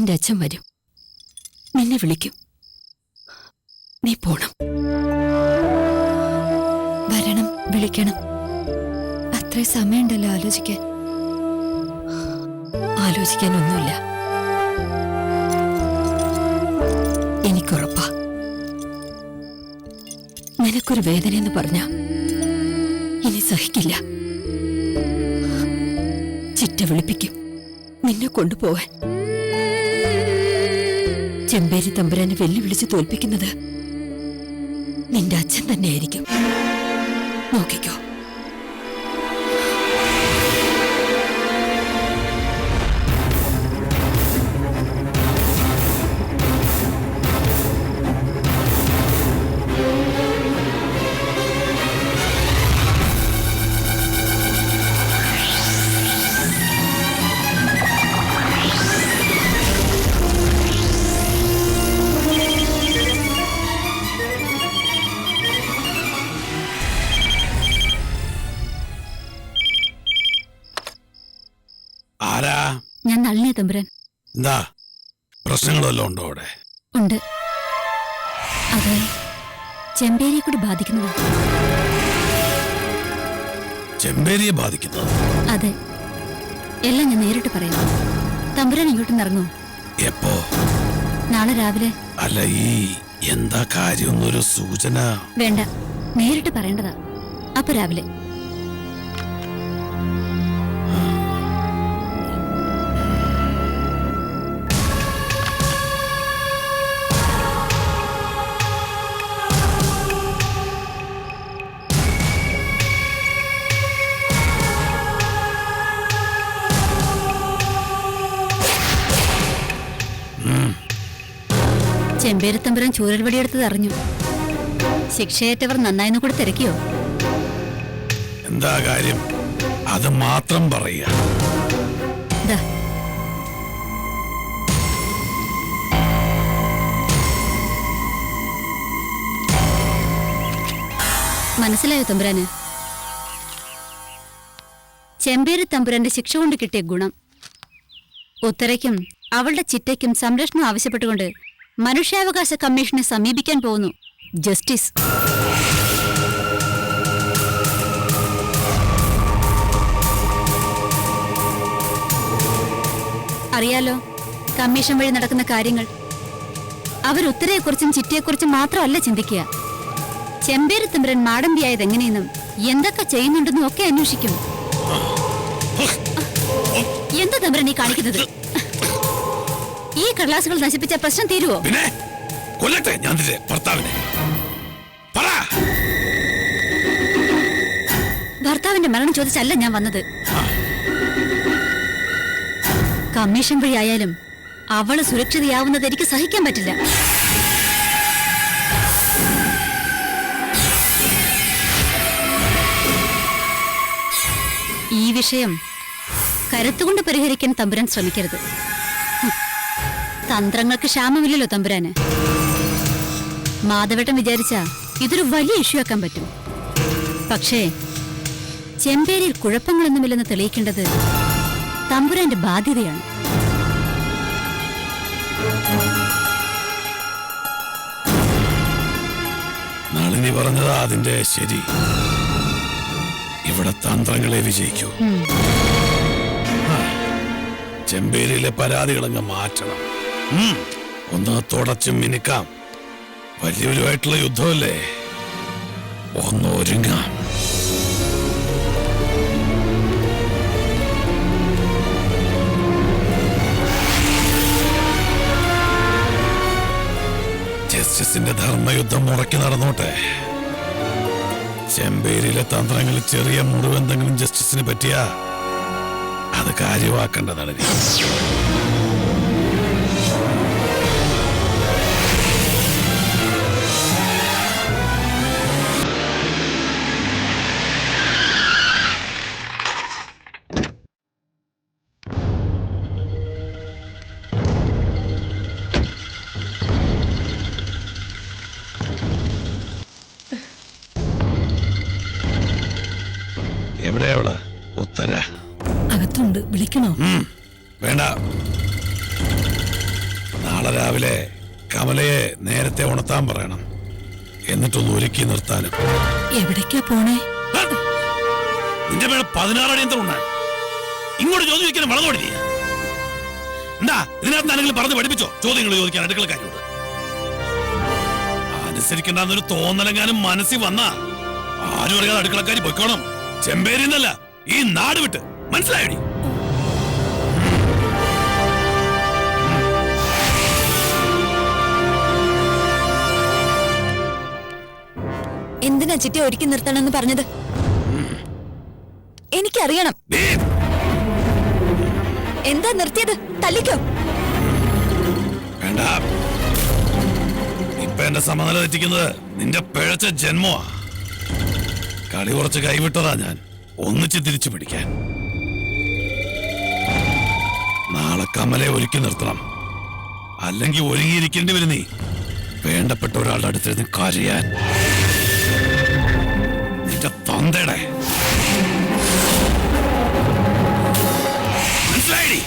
നിന്റെ അച്ഛൻ വരും, നിന്നെ വിളിക്കും. നീ പോണം, വരണം, വിളിക്കണം. അത്രയും സമയമുണ്ടല്ലോ ആലോചിക്കാൻ. ആലോചിക്കാനൊന്നുമില്ല. എനിക്കുറപ്പാ, നിനക്കൊരു വേദനയെന്ന് പറഞ്ഞ ഇനി സഹിക്കില്ല. ചിറ്റ വിളിപ്പിക്കും നിന്നെ കൊണ്ടുപോവാൻ. ചെമ്പേരി തമ്പുരാനെ വെല്ലുവിളിച്ച് തോൽപ്പിക്കുന്നത് നിന്റെ അച്ഛൻ തന്നെയായിരിക്കും. നോക്കിക്കോ. ഞാൻ നളിനി തമ്പുരാൻ. എന്താ പ്രശ്നങ്ങളെല്ലാം ഉണ്ടോ അവിടെ? ഉണ്ട്. അത് ചെമ്പേരിയെ കൂടി ബാധിക്കുന്നത്. ചെമ്പേരിയെ ബാധിക്കുന്നത്? അതെ, എല്ലാം ഞാൻ നേരിട്ട് പറയാം. തമ്പുരാൻ ഇങ്ങോട്ട് ഇറങ്ങൂ. എപ്പോ? നാളെ രാവിലെ. അല്ല, ഈ എന്താ കാര്യമൊന്നൊരു സൂചന? വേണ്ട, നേരിട്ട് പറയേണ്ടതാ. അപ്പൊ രാവിലെ. ചെമ്പേരിത്തമ്പുരാൻ ചൂരൽ വടിയെടുത്തത് അറിഞ്ഞു. ശിക്ഷയേറ്റവർ നന്നായിന്ന് കൂടി തിരക്കിയോ? എന്താ കാര്യം? അത് മാത്രം പറയുക. മനസ്സിലായോ തമ്പുരാന്? ചെമ്പേരി തമ്പുരാന്റെ ശിക്ഷ കൊണ്ട് കിട്ടിയ ഗുണം. ഉത്തരയ്ക്കും അവളുടെ ചിറ്റയ്ക്കും സംരക്ഷണം ആവശ്യപ്പെട്ടുകൊണ്ട് മനുഷ്യാവകാശ കമ്മീഷനെ സമീപിക്കാൻ പോകുന്നു ജസ്റ്റിസ്. അറിയാലോ കമ്മീഷൻ വഴി നടക്കുന്ന കാര്യങ്ങൾ. അവർ ഉത്തരയെക്കുറിച്ചും ചിറ്റയെക്കുറിച്ചും മാത്രമല്ല ചിന്തിക്കുക, ചെമ്പേരി തമ്പുരാൻ മാടമ്പിയായത് എങ്ങനെയെന്നും എന്തൊക്കെ ചെയ്യുന്നുണ്ടെന്നും ഒക്കെ അന്വേഷിക്കും. എന്താ തമ്പുരാൻ നീ കാണിക്കുന്നത്? ഈ കടലാസുകൾ നശിപ്പിച്ച പ്രശ്നം തീരുവോ? ഭർത്താവിന്റെ മരണം ചോദിച്ചല്ല ഞാൻ വന്നത്. കമ്മീഷൻ വഴി ആയാലും അവള് സുരക്ഷിതയാവുന്നത് എനിക്ക് സഹിക്കാൻ പറ്റില്ല. ഈ വിഷയം കരുത്തുകൊണ്ട് പരിഹരിക്കാൻ തമ്പുരാൻ ശ്രമിക്കരുത്. തന്ത്രങ്ങൾക്ക് ക്ഷാമമില്ലല്ലോ തമ്പുരാന്. മാധവേട്ടൻ വിചാരിച്ച ഇതൊരു വലിയ ഇഷ്യൂ ആക്കാൻ പറ്റും. പക്ഷേ ചെമ്പേരിയിൽ കുഴപ്പങ്ങളൊന്നുമില്ലെന്ന് തെളിയിക്കേണ്ടത് തമ്പുരാന്റെ ബാധ്യതയാണ്. നളിനി പറഞ്ഞതാ അതിന്റെ ശരി. ഇവിടെ തന്ത്രങ്ങളെ വിജയിക്കൂ. ചെമ്പേരിയിലെ പരാതികളങ്ങ് മാറ്റണം. ഒന്ന് തുടച്ചും മിനുക്കാം. വലിയൊരുമായിട്ടുള്ള യുദ്ധമല്ലേ, ഒന്ന് ഒരുങ്ങാം. ജസ്റ്റിസിന്റെ ധർമ്മയുദ്ധം മുറക്കി നടന്നോട്ടെ. ചെമ്പേരിയിലെ തന്ത്രങ്ങളിൽ ചെറിയ മുറിവെന്തെങ്കിലും ജസ്റ്റിസിന് പറ്റിയാ അത് കാര്യമാക്കേണ്ടതാണ്. എവിടെയാവള്? ഉത്തര അകത്തുണ്ട്, വിളിക്കണോ? വേണ്ട, രാവിലെ കമലയെ നേരത്തെ ഉണർത്താൻ പറയണം. എന്നിട്ടൊന്ന് ഒരുക്കി നിർത്താനും. എവിടേക്കാ പോണേ? നിന്റെ പേര് 16 അടിയന്തരം ഉണ്ട്. ഇങ്ങോട്ട് ചോദ്യം ചോദിക്കാൻ വളർന്നോടി നീ. എന്താ ഇതിനകത്ത് ആരെങ്കിലും പറഞ്ഞ് പഠിപ്പിച്ചോ ചോദ്യങ്ങൾ ചോദിക്കാൻ അടുക്കളക്കാരോട്? അനുസരിക്കണ്ടെന്നൊരു തോന്നലെങ്ങാനും മനസ്സിൽ വന്നാ ആരും അറിയാതെ അടുക്കളക്കാരി പൊയ്ക്കോണം. ചെമ്പേരിന്നല്ല, ഈ നാട് വിട്ട്. മനസ്സിലായടി? എന്തിനാ ചിറ്റ ഒരുക്കി നിർത്തണമെന്ന് പറഞ്ഞത്? എനിക്കറിയണം. എന്താ നിർത്തിയത്? തല്ലിക്കോ? വേണ്ട. ഇപ്പൊ എന്റെ സമനില തെറ്റിക്കുന്നത് നിന്റെ പിഴച്ച ജന്മമാ. കളി കുറച്ച് കൈവിട്ടതാ ഞാൻ, ഒന്നിച്ച് തിരിച്ചു പിടിക്കാൻ. നാളെ കമലെ ഒരുക്കി നിർത്തണം. അല്ലെങ്കിൽ ഒരുങ്ങിയിരിക്കേണ്ടി വരും നീ. വേണ്ടപ്പെട്ട ഒരാളുടെ അടുത്തിരുന്ന് കരയാൻ. നിന്റെ തന്തയുടെ മനസ്സിലായി?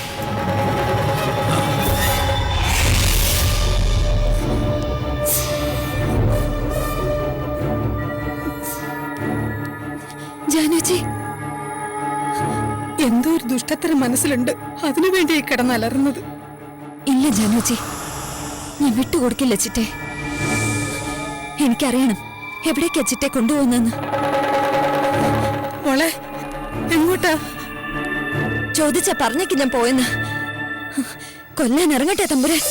ജാനുജി, എന്തോ ഒരു ദുഷ്ടത്തരം മനസ്സിലുണ്ട്. അതിനുവേണ്ടി കിടന്നലറുന്നത്. ഇല്ല ജാനുജി, ഞാൻ വിട്ടുകൊടുക്കില്ല ചിറ്റെ. എനിക്കറിയണം എവിടേക്കാ ചിറ്റെ കൊണ്ടുപോകുന്നെന്ന്. മോളെ, എങ്ങോട്ടാ? ചോദിച്ചാ പറഞ്ഞേക്ക് ഞാൻ പോയെന്ന്. കൊല്ലാൻ ഇറങ്ങട്ടെ തമ്പുരാൻ.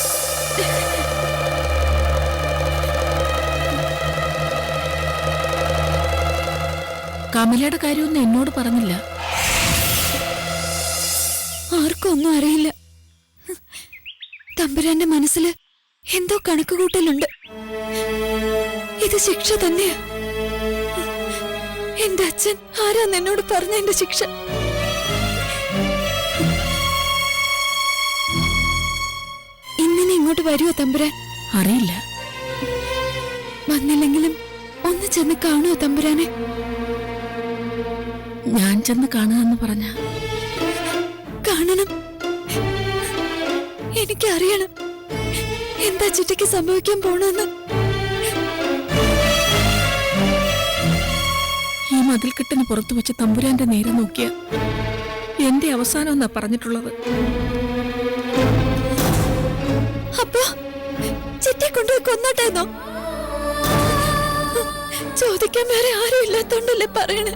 കമലയുടെ കാര്യമൊന്നും എന്നോട് പറഞ്ഞില്ല. ആർക്കും ഒന്നും അറിയില്ല. തമ്പുരാന്റെ മനസ്സിൽ എന്തോ കണക്കുകൂട്ടലുണ്ട്. ഇത് ശിക്ഷ തന്നെയാ. എന്റെ അച്ഛൻ ആരാന്ന് എന്നോട് പറഞ്ഞ എന്റെ ശിക്ഷ. ഇന്നിനെ ഇങ്ങോട്ട് വരുമോ തമ്പുരാൻ? അറിയില്ല. വന്നില്ലെങ്കിലും ഒന്ന് ചെന്ന് കാണുമോ തമ്പുരാനെ? ഞാൻ ചെന്ന് കാണുകയെന്ന് പറഞ്ഞ കാണണം. എനിക്കറിയണം എന്താ ചിറ്റയ്ക്ക് സംഭവിക്കാൻ പോണെന്ന്. ഈ മതിൽക്കെട്ടിന് പുറത്തു വെച്ച് തമ്പുരാന്റെ നേരെ നോക്കിയ എന്റെ അവസാനം എന്നാ പറഞ്ഞിട്ടുള്ളത്. അപ്പൊ ചിറ്റയെ കൊണ്ടുപോയി കൊന്നോട്ടേന്നോ? ചോദിക്കാൻ വേറെ ആരും ഇല്ലാത്തോണ്ടല്ലേ പറയണേ.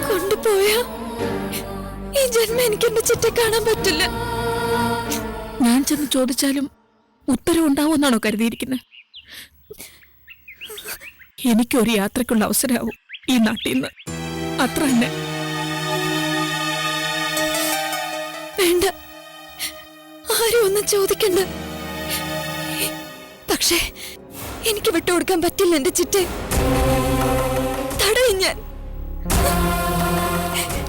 കൊണ്ടുപോയാ ഈ ജന്മം എനിക്ക് എന്റെ ചിറ്റ കാണാൻ പറ്റില്ല. ഞാൻ ചെന്ന് ചോദിച്ചാലും ഉത്തരവ് ഉണ്ടാവുമെന്നാണോ കരുതിയിരിക്കുന്നത്? എനിക്കൊരു യാത്രക്കുള്ള അവസരമാവും ഈ നാട്ടിൽ നിന്ന്, അത്ര തന്നെ. വേണ്ട, ആരും ഒന്നും ചോദിക്കണ്ട. പക്ഷേ എനിക്ക് വിട്ടുകൊടുക്കാൻ പറ്റില്ല എന്റെ ചിറ്റെ. തടയും ഞാൻ.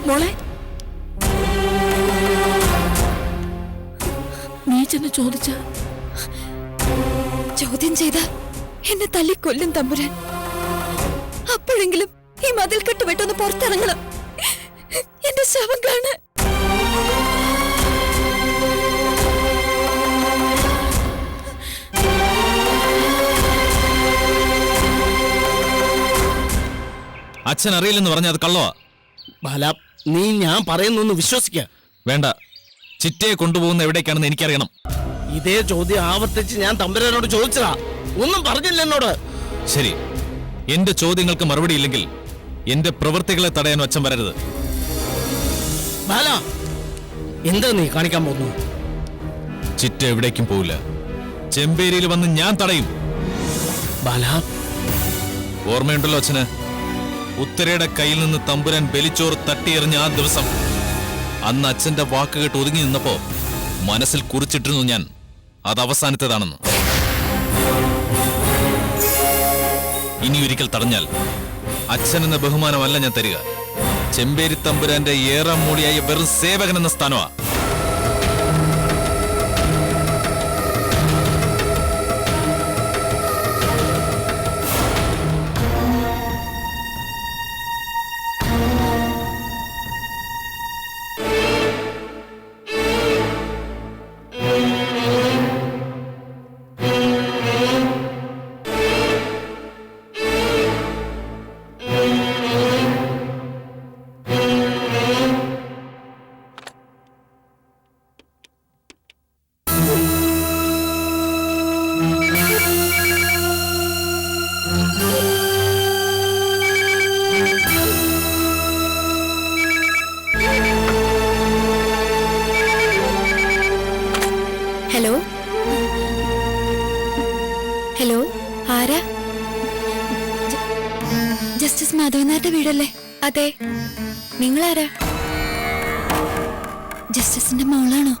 മോളെ, നീ ചെന്ന് ചോദ്യം ചെയ്ത എന്നെ തല്ലിക്കൊല്ലും തമ്പുരാൻ. അപ്പോഴെങ്കിലും ഈ മതിൽക്കെട്ട് വിട്ടൊന്ന് പുറത്തിറങ്ങണം. എന്റെ ശവം കാണാൻ. അച്ഛൻ അറിയില്ലെന്ന് പറഞ്ഞ അത് കള്ളവാ. ബാല, നീ ഞാൻ പറയുന്നൊന്ന് വിശ്വസിക്ക. വേണ്ട, ചിറ്റയെ കൊണ്ടുപോകുന്ന എവിടേക്കാണെന്ന് എനിക്കറിയണം. ഇതേ ചോദ്യം ആവർത്തിച്ച് ഞാൻ തമ്പുരാനോട് ചോദിച്ചതാ, ഒന്നും പറഞ്ഞില്ല എന്നോട്. ശരി, എന്റെ ചോദ്യങ്ങൾക്ക് മറുപടി ഇല്ലെങ്കിൽ എന്റെ പ്രവൃത്തികളെ തടയാൻ അച്ഛൻ വരരുത്. ബാല, എന്താ നീ കാണിക്കാൻ പോകുന്നു? ചിറ്റ എവിടേക്കും പോവില്ല. ചെമ്പേരിയിൽ വന്ന് ഞാൻ തടയും. ബാല, ഓർമ്മയുണ്ടല്ലോ അച്ഛന്, ഉത്തരയുടെ കയ്യിൽ നിന്ന് തമ്പുരാൻ ബലിച്ചോറ് തട്ടിയെറിഞ്ഞ ആ ദിവസം. അന്ന് അച്ഛന്റെ വാക്ക് കേട്ട് ഒതുങ്ങി നിന്നപ്പോ മനസ്സിൽ കുറിച്ചിട്ടിരുന്നു ഞാൻ അത് അവസാനത്തേതാണെന്ന്. ഇനി ഒരിക്കൽ തടഞ്ഞാൽ അച്ഛൻ എന്ന ബഹുമാനമല്ല ഞാൻ തരിക. ചെമ്പേരി തമ്പുരാന്റെ ഏറാം മൂടിയായ വെറും സേവകൻ എന്ന സ്ഥാനമാ. ഹലോ ഹലോ, ആരാ? ജസ്റ്റിസ് മാധവനാരുടെ വീടല്ലേ? അതെ, നിങ്ങളാരാ? ജസ്റ്റിസിന്റെ മോളാണോ?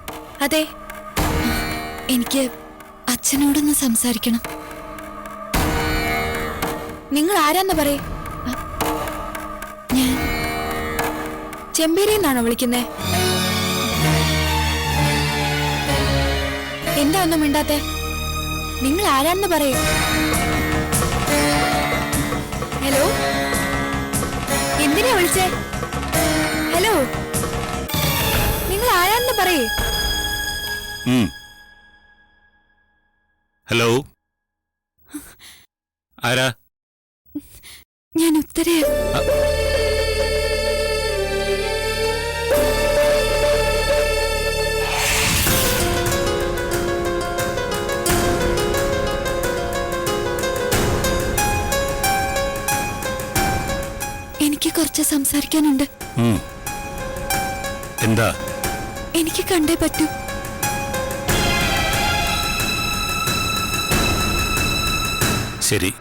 അതെ. എനിക്ക് അച്ഛനോടൊന്ന് സംസാരിക്കണം. നിങ്ങൾ ആരാന്ന് പറയേ. ഞാൻ ചെമ്പേരിന്നാണോ വിളിക്കുന്നേ? എന്താ ഒന്നും മിണ്ടാത്തെ? നിങ്ങൾ ആരാണെന്ന് പറയൂ. ഹലോ, എന്തിനാ വിളിച്ചേ? ഹലോ, നിങ്ങൾ ആരാണെന്ന് പറയൂ. ഹലോ, ആരാ? ഞാൻ ഉത്തരേ. എനിക്ക് കുറച്ച് സംസാരിക്കാനുണ്ട്. എന്താ? എനിക്ക് കണ്ടേ പറ്റൂ. ശരി,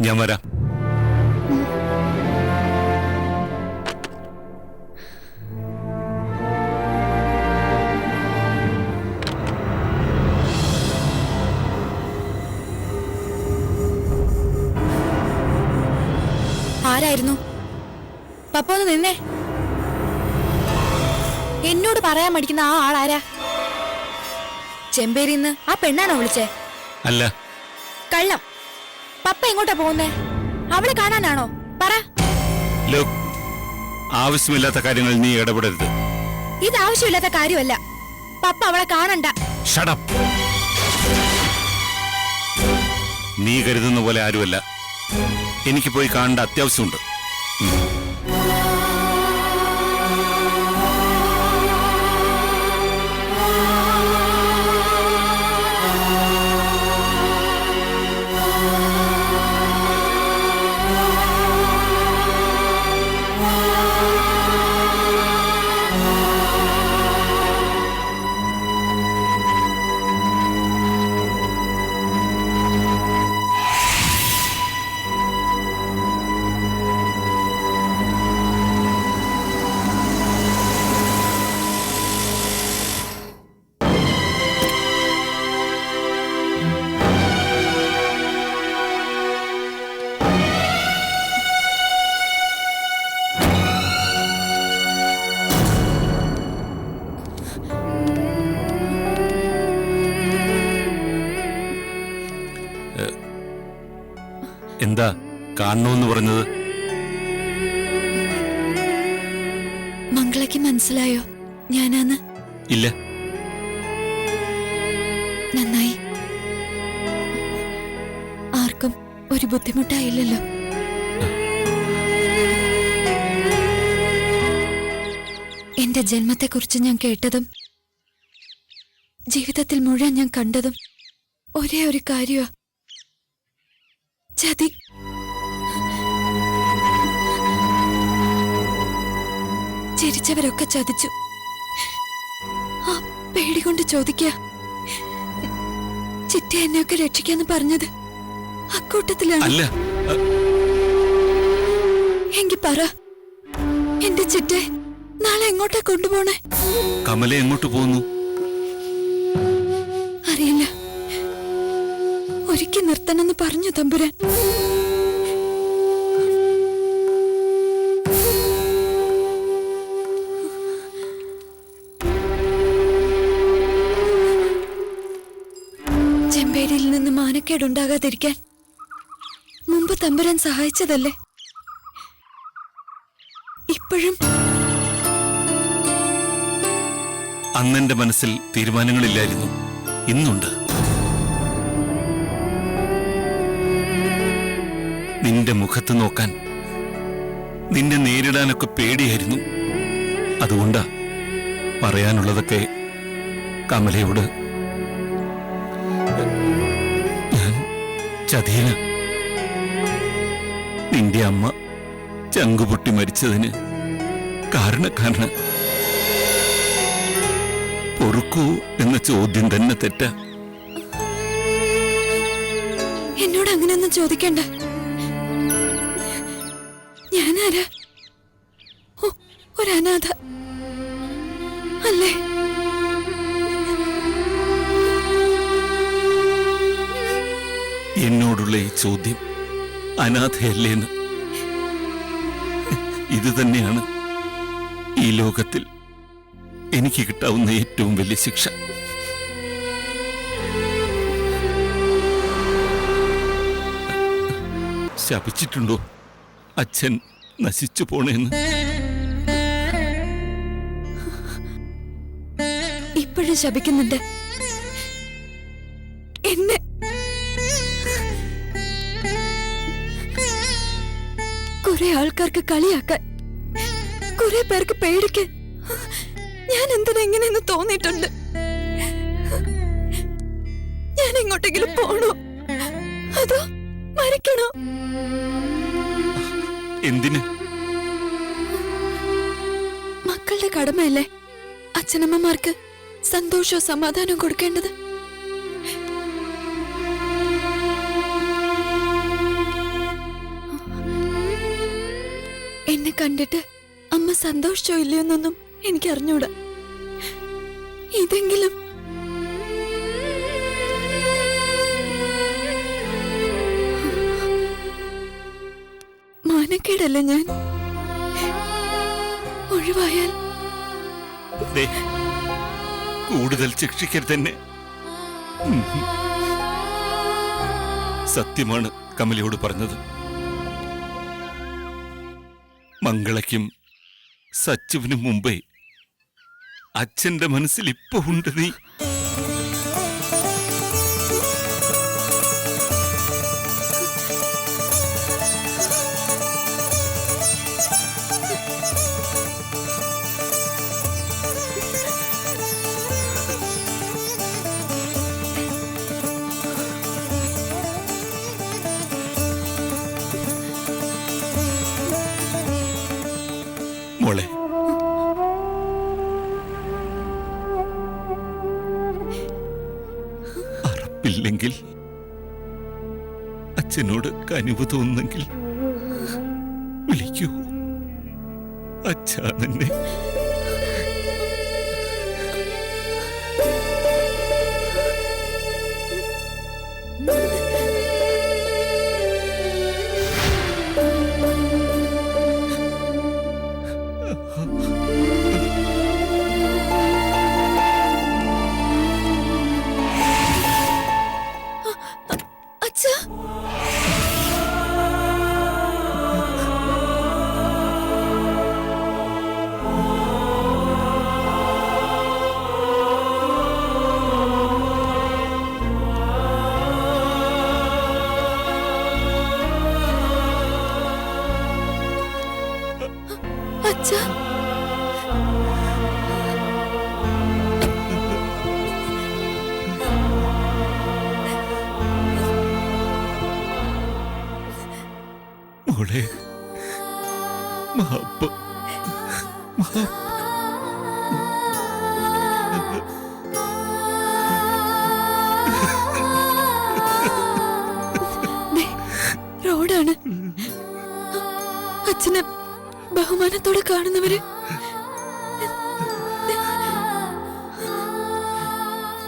ഞാൻ വരാം. ആരായിരുന്നു? പപ്പ ഒന്ന് നിന്നേ. എന്നോട് പറയാൻ മടിക്കുന്ന ആ ആളാരാ? ചെമ്പേരിന്ന് ആ പെണ്ണാണോ വിളിച്ചേ? അല്ല. കള്ളം. പപ്പ എങ്ങോട്ടാ പോകുന്നേ? അവളെ കാണാനാണോ? പറ. ലോക്, ആവശ്യമില്ലാത്ത കാര്യങ്ങൾ നീ ഇടപെടരുത്. ഇത് ആവശ്യമില്ലാത്ത കാര്യമല്ല. പപ്പ അവളെ കാണണ്ട. Shut up. നീ കരുതുന്ന പോലെ ആരുമല്ല. എനിക്ക് പോയി കാണേണ്ട അത്യാവശ്യമുണ്ട്. എന്താ കാണണമെന്ന് പറഞ്ഞത്? മംഗളയ്ക്ക് മനസ്സിലായോ ഞാനാന്ന്? ഇല്ല. നന്നായി. ആർക്കും ഒരു ബുദ്ധിമുട്ടായില്ലല്ലോ. എന്റെ ജന്മത്തെക്കുറിച്ച് ഞാൻ കേട്ടതും ജീവിതത്തിൽ മുഴുവൻ ഞാൻ കണ്ടതും ഒരേ ഒരു കാര്യമാ, ചതി. ചിരിച്ചവരൊക്കെ ചതിച്ചു. ആ പേടി കൊണ്ട് ചോദിക്കുക, ചിറ്റ എന്നെയൊക്കെ രക്ഷിക്കാന്ന് പറഞ്ഞത് അക്കൂട്ടത്തിലാണ്. അല്ല. എങ്കി പറ, എന്റെ ചിറ്റെ നാളെ എങ്ങോട്ടാ കൊണ്ടുപോണേ? കമല എങ്ങോട്ട് പോകുന്നു? അറിയില്ല. ഒരുക്കി നിർത്തണമെന്ന് പറഞ്ഞു തമ്പുരാൻ. ചെമ്പേരിയിൽ നിന്ന് മാനക്കേടുണ്ടാകാതിരിക്കാൻ മുമ്പ് തമ്പുരാൻ സഹായിച്ചതല്ലേ? ഇപ്പോഴും അന്നെന്റെ മനസ്സിൽ തീരുമാനങ്ങളില്ലായിരുന്നു, ഇന്നുണ്ട്. നിന്റെ മുഖത്ത് നോക്കാൻ, നിന്നെ നേരിടാനൊക്കെ പേടിയായിരുന്നു. അതുകൊണ്ടാ പറയാനുള്ളതൊക്കെ കമലയോട്. ഞാൻ ചതിയന. നിന്റെ അമ്മ ചങ്കുപൊട്ടി മരിച്ചതിന് കാരണക്കാരന് പൊറുക്കൂ എന്ന ചോദ്യം തന്നെ തെറ്റാ. എന്നോട് അങ്ങനെയൊന്നും ചോദിക്കണ്ട. ഞാനാരാ? ഒരു അനാഥ അല്ലേ? എന്നോടുള്ള ഈ ചോദ്യം അനാഥയല്ലേന്ന്, ഇത് തന്നെയാണ് ഈ ലോകത്തിൽ എനിക്ക് കിട്ടാവുന്ന ഏറ്റവും വലിയ ശിക്ഷ. ശപിച്ചിട്ടുണ്ടോ അച്ഛൻ നശിച്ചു പോണേന്ന്? ഇപ്പോഴും ശപിക്കുന്നുണ്ട് എന്നെ. കുറെ ആൾക്കാർക്ക് കളിയാക്കാൻ, കുറെ പേർക്ക് പേടിക്കാൻ ഞാൻ എന്തിനാ എങ്ങനെയെന്ന് തോന്നിയിട്ടുണ്ട്. ഞാൻ എങ്ങോട്ടെങ്കിലും പോണോ അതോ മരിക്കണോ? എന്തിന്? മക്കളുടെ കടമയല്ലേ അച്ഛനമ്മമാർക്ക് സന്തോഷവും സമാധാനവും കൊടുക്കേണ്ടത്. എന്നെ കണ്ടിട്ട് അമ്മ സന്തോഷിച്ചോ ഇല്ലയോന്നൊന്നും എനിക്ക് അറിഞ്ഞൂടാ. ഇതെങ്കിലും മാനക്കേടല്ലേ ഞാൻ? ഒഴിവായാൽ ദേ, കൂടുതൽ ശിക്ഷിക്കരുത് തന്നെ. സത്യമാണ് കമലയോട് പറഞ്ഞത്. മംഗളയ്ക്കും സച്ചുവിനും മുമ്പേ അച്ഛന്റെ മനസ്സിൽ ഇപ്പൊ ഉണ്ട് നീ. മോളെ, അറപ്പില്ലെങ്കിൽ അച്ഛനോട് കനിവ് തോന്നുന്നെങ്കിൽ വിളിക്കൂ. അച്ഛാ തന്നെ. അച്ഛാ, അച്ഛാ, മോളെ, മാപ്പ്. റോഡാണ്. അച്ഛനെ ബഹുമാനത്തോടെ കാണുന്നവര്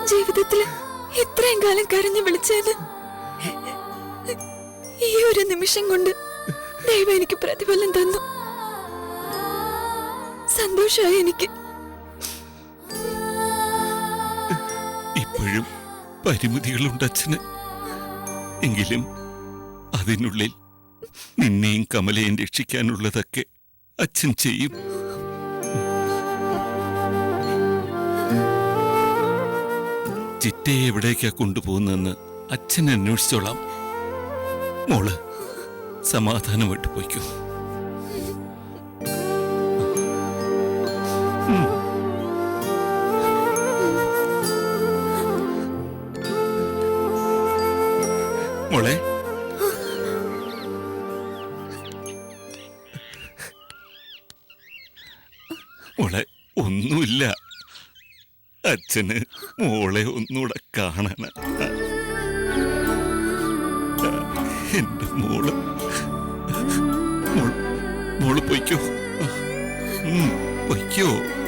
ജീവിതത്തില് ഇത്രയും കാലം കരഞ്ഞു വിളിച്ചതിന് ഈ ഒരു നിമിഷം കൊണ്ട് ദൈവം എനിക്ക് പ്രതിഫലം തന്നു. സന്തോഷമായി എനിക്ക്. ഇപ്പോഴും പരിമിതികളുണ്ട് അച്ഛന്. എങ്കിലും അതിനുള്ളിൽ നിന്നെയും കമലയും രക്ഷിക്കാനുള്ളതൊക്കെ അച്ഛൻ ചെയ്യും. ചിറ്റയെ എവിടേക്കാ കൊണ്ടുപോകുന്നതെന്ന് അച്ഛൻ അന്വേഷിച്ചോളാം. മോള് സമാധാനമായിട്ട് പോയിക്കോ. മോളെ, മോളെ ഒന്നുമില്ല. അച്ഛന് മോളെ ഒന്നുകൂടെ കാണാന. എന്റെ മോള് മോള് പൊയ്ക്കോ പൊയ്ക്കോ.